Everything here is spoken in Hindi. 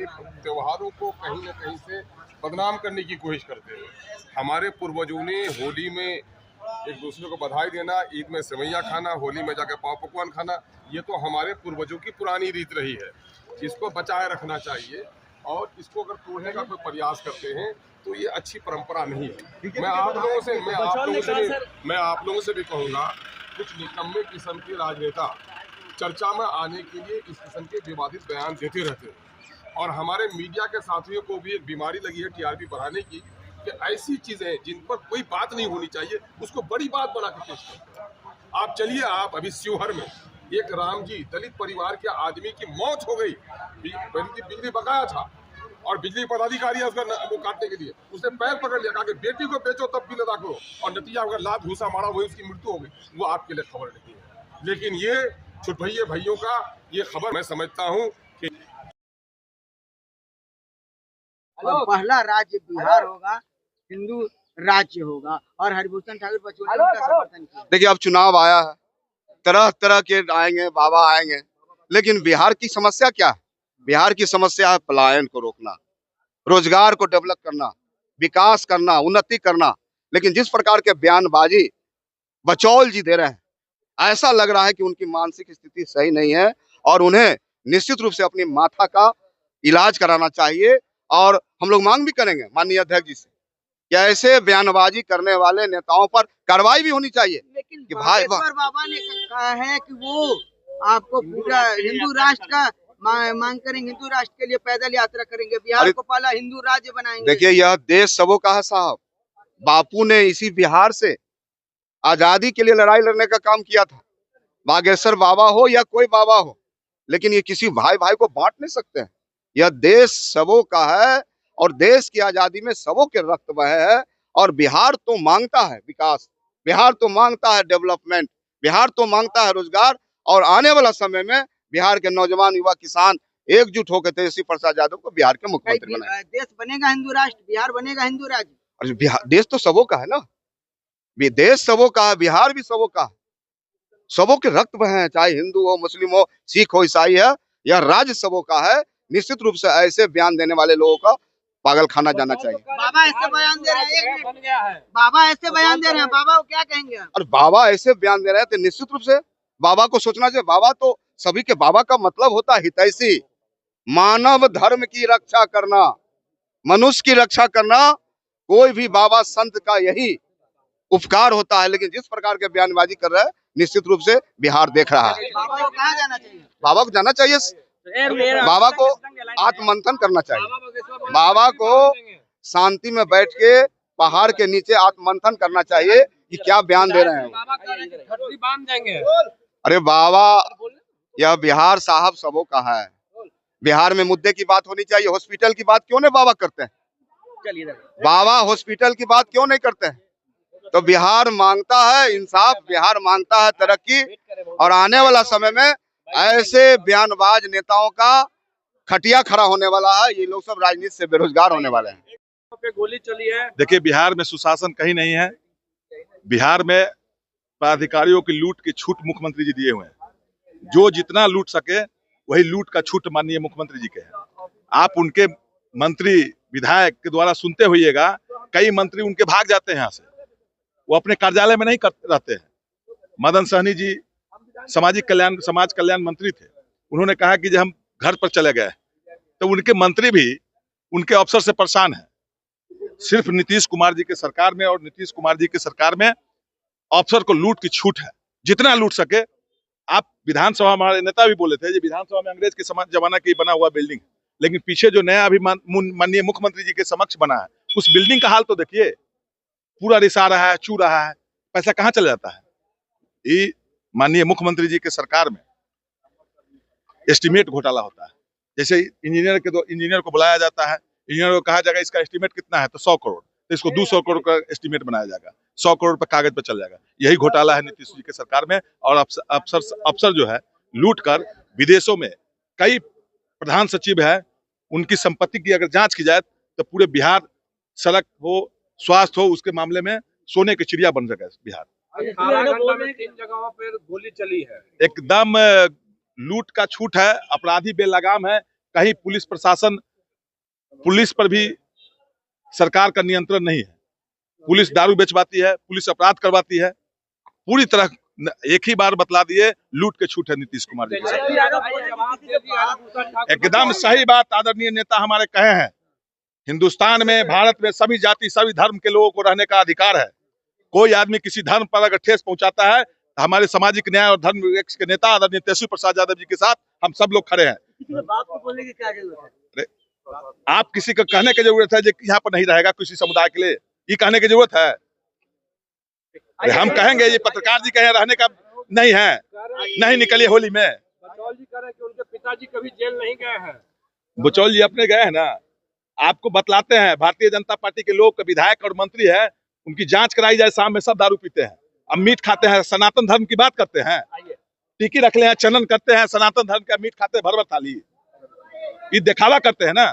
के त्योहारों को कहीं न कहीं से बदनाम करने की कोशिश करते हैं। हमारे पूर्वजों ने होली में एक दूसरे को बधाई देना, ईद में सेवैयाँ खाना, होली में जाकर पाव पकवान खाना, ये तो हमारे पूर्वजों की पुरानी रीत रही है। इसको बचाए रखना चाहिए और इसको अगर तोड़ने का कोई प्रयास करते हैं तो ये अच्छी परंपरा नहीं है। मैं आप लोगों से भी कहूँगा, कुछ निकम्मे किस्म के राजनेता चर्चा में आने के लिए इस किस्म के विवादित बयान देते रहते हैं और हमारे मीडिया के साथियों को भी एक बीमारी लगी है टीआरपी बढ़ाने की, कि ऐसी चीजें जिन पर कोई बात नहीं होनी चाहिए उसको बड़ी बात बना के पेश करते हैं। आप चलिए, आप अभी शिवहर में एक राम जी दलित परिवार के आदमी की मौत हो गई, बिजली बकाया था और बिजली पदाधिकारी उसका वो काटने के लिए उसने पैर पकड़ लिया, कहा कि बेटी को बेचो तब बिल अदा करो, और नतीजा अगर लात घूसा मारा हुई उसकी मृत्यु हो गई। वो आपके लिए खबर नहीं है, लेकिन ये छुटभइये भाइयों का ये खबर मैं समझता हूँ कि पहला राज्य बिहार होगा, हिंदू राज्य होगा, और हरिभूषण ठाकुर बचौलिया ने उनका समर्थन किया। देखिए, अब चुनाव आया है, तरह तरह के आएंगे, बाबा आएंगे, लेकिन बिहार की समस्या क्या है? बिहार की समस्या है पलायन को रोकना, रोजगार को डेवलप करना, विकास करना, उन्नति करना। लेकिन जिस प्रकार के बयानबाजी बचौल जी दे रहे हैं, ऐसा लग रहा है कि उनकी मानसिक स्थिति सही नहीं है और उन्हें निश्चित रूप से अपनी माथा का इलाज कराना चाहिए। और हम लोग मांग भी करेंगे माननीय अध्यक्ष जी से कि ऐसे बयानबाजी करने वाले नेताओं पर कार्रवाई भी होनी चाहिए। लेकिन कि भाई बाबा ने कहा है कि वो आपको पूरा हिंदू राष्ट्र का मांग करेंगे, हिंदू राष्ट्र के लिए पैदल यात्रा करेंगे, बिहार को पहला हिंदू राज्य बनाएंगे। देखिए, यह देश सबों का है साहब। बापू ने इसी बिहार से आजादी के लिए लड़ाई लड़ने का काम किया था। बागेश्वर बाबा हो या कोई बाबा हो, लेकिन ये किसी भाई भाई को बांट नहीं सकते हैं। यह देश सबों का है और देश की आजादी में सबों के रक्त बहे है। और बिहार तो मांगता है विकास, बिहार तो मांगता है डेवलपमेंट, बिहार तो मांगता है रोजगार। और आने वाला समय में बिहार के नौजवान युवा किसान एकजुट होकर तेजस्वी प्रसाद यादव को बिहार के मुख्यमंत्री बनाए। देश बनेगा हिंदू राष्ट्र, बिहार बनेगा हिंदू राज्य। और बिहार देश तो सबों का है ना, देश सबों का है, बिहार भी सबों का है। सबों के रक्त बहे हैं, चाहे हिंदू हो, मुस्लिम हो, सिख हो, ईसाई है, यह राज्य सबों का है। निश्चित रूप से ऐसे बयान देने वाले लोगों का पागल खाना जाना चाहिए। बाबा ऐसे बयान दे रहे हैं, बाबा ऐसे बयान दे रहे हैं, बाबा को क्या कहेंगे? और बाबा ऐसे बयान दे रहे हैं तो निश्चित रूप से बाबा को सोचना चाहिए। बाबा तो सभी के, बाबा का मतलब होता है हितैषी, मानव धर्म की रक्षा करना, मनुष्य की रक्षा करना। कोई भी बाबा संत का यही उपकार होता है। लेकिन जिस प्रकार के बयानबाजी कर रहे हैं, निश्चित रूप से बिहार देख रहा है। बाबा को कहाँ जाना चाहिए? बाबा को जाना चाहिए, बाबा को आत्ममंथन करना चाहिए। बाबा को शांति में बैठ के पहाड़ के नीचे आत्ममंथन करना चाहिए कि क्या बयान दे रहे हैं। अरे बाबा, यह बिहार साहब सबों का है। बिहार में मुद्दे की बात होनी चाहिए। हॉस्पिटल की बात क्यों नहीं बाबा करते हैं? बाबा हॉस्पिटल की बात क्यों नहीं करते हैं? तो बिहार मांगता है इंसाफ, बिहार मांगता है तरक्की। और आने वाला समय में ऐसे बयानबाज नेताओं का खटिया खड़ा होने वाला है। ये लोग सब राजनीति से बेरोजगार होने वाले हैं। गोली चली है। देखिए, बिहार में सुशासन कहीं नहीं है। बिहार में पदाधिकारियों की लूट की छूट मुख्यमंत्री जी दिए हुए हैं। जो जितना लूट सके वही लूट का छूट माननीय मुख्यमंत्री जी के है। आप उनके मंत्री विधायक के द्वारा सुनते होइएगा, कई मंत्री उनके भाग जाते हैं यहाँ से, वो अपने कार्यालय में नहीं रहते हैं। मदन सहनी जी समाज कल्याण मंत्री थे। उन्होंने कहा कि जब हम घर पर चले गए तो उनके मंत्री भी उनके अफसर से परेशान है। सिर्फ नीतीश कुमार जी के सरकार में और नीतीश कुमार जी के सरकार में अफसर को लूट की छूट है, जितना लूट सके। आप विधानसभा, हमारे नेता भी बोले थे, ये विधानसभा में अंग्रेज के जमाना की बना हुआ बिल्डिंग, लेकिन पीछे जो नया अभी माननीय मुख्यमंत्री जी के समक्ष बना है, उस बिल्डिंग का हाल तो देखिए, पूरा रिसा रहा है, चू रहा है, पैसा कहाँ चला जाता है। ये माननीय मुख्यमंत्री जी के सरकार में एस्टीमेट घोटाला होता है। जैसे इंजीनियर को बुलाया जाता है, इंजीनियर को कहा जाएगा इसका एस्टीमेट कितना है, तो 100 करोड़, तो इसको 200 करोड़ का एस्टीमेट बनाया जाएगा, 100 करोड़ पर कागज पर चल जाएगा। यही घोटाला है नीतीश जी के सरकार में। और अफसर जो है लूट कर विदेशों में, कई प्रधान सचिव है, उनकी संपत्ति की अगर जांच की जाए तो पूरे बिहार, सड़क हो, स्वास्थ्य हो, उसके मामले में सोने की चिड़िया बन सके बिहार। 3 जगहों पर गोली चली है। एकदम लूट का छूट है, अपराधी बेलगाम है। कहीं पुलिस प्रशासन पुलिस पर भी सरकार का नियंत्रण नहीं है। पुलिस दारू बेचवाती है, पुलिस अपराध करवाती है, पूरी तरह एक ही बार बतला दिए लूट के छूट है नीतीश कुमार जी के साथ। एकदम सही बात आदरणीय नेता हमारे कहे हैं। हिंदुस्तान में, भारत में सभी जाति सभी धर्म के लोगों को रहने का अधिकार है। कोई आदमी किसी धर्म पर अगर ठेस पहुंचाता है तो हमारे सामाजिक न्याय और धर्म निरपेक्ष के नेता आदरणीय तेजस्वी प्रसाद यादव जी के साथ हम सब लोग खड़े हैं। बात को बोलने की क्या जरूरत है? आप किसी को कहने की जरूरत है जो यहाँ पर नहीं रहेगा किसी समुदाय के लिए, ये कहने की जरूरत है? हम कहेंगे, ये पत्रकार जी कहे रहने का नहीं है, नहीं निकलिए होली में। बचौल जी कह रहे हैं कि उनके पिताजी कभी जेल नहीं गए हैं। बचौल जी अपने गए हैं ना, आपको बतलाते हैं। भारतीय जनता पार्टी के लोग, विधायक और मंत्री है, उनकी जांच कराई जाए। शाम में सब दारू पीते हैं, अब मीट खाते हैं, सनातन धर्म की बात करते हैं, टिकी रख ले हैं, चनन करते हैं, सनातन धर्म का मीट खाते हैं भर भर थाली, ये दिखावा करते हैं ना।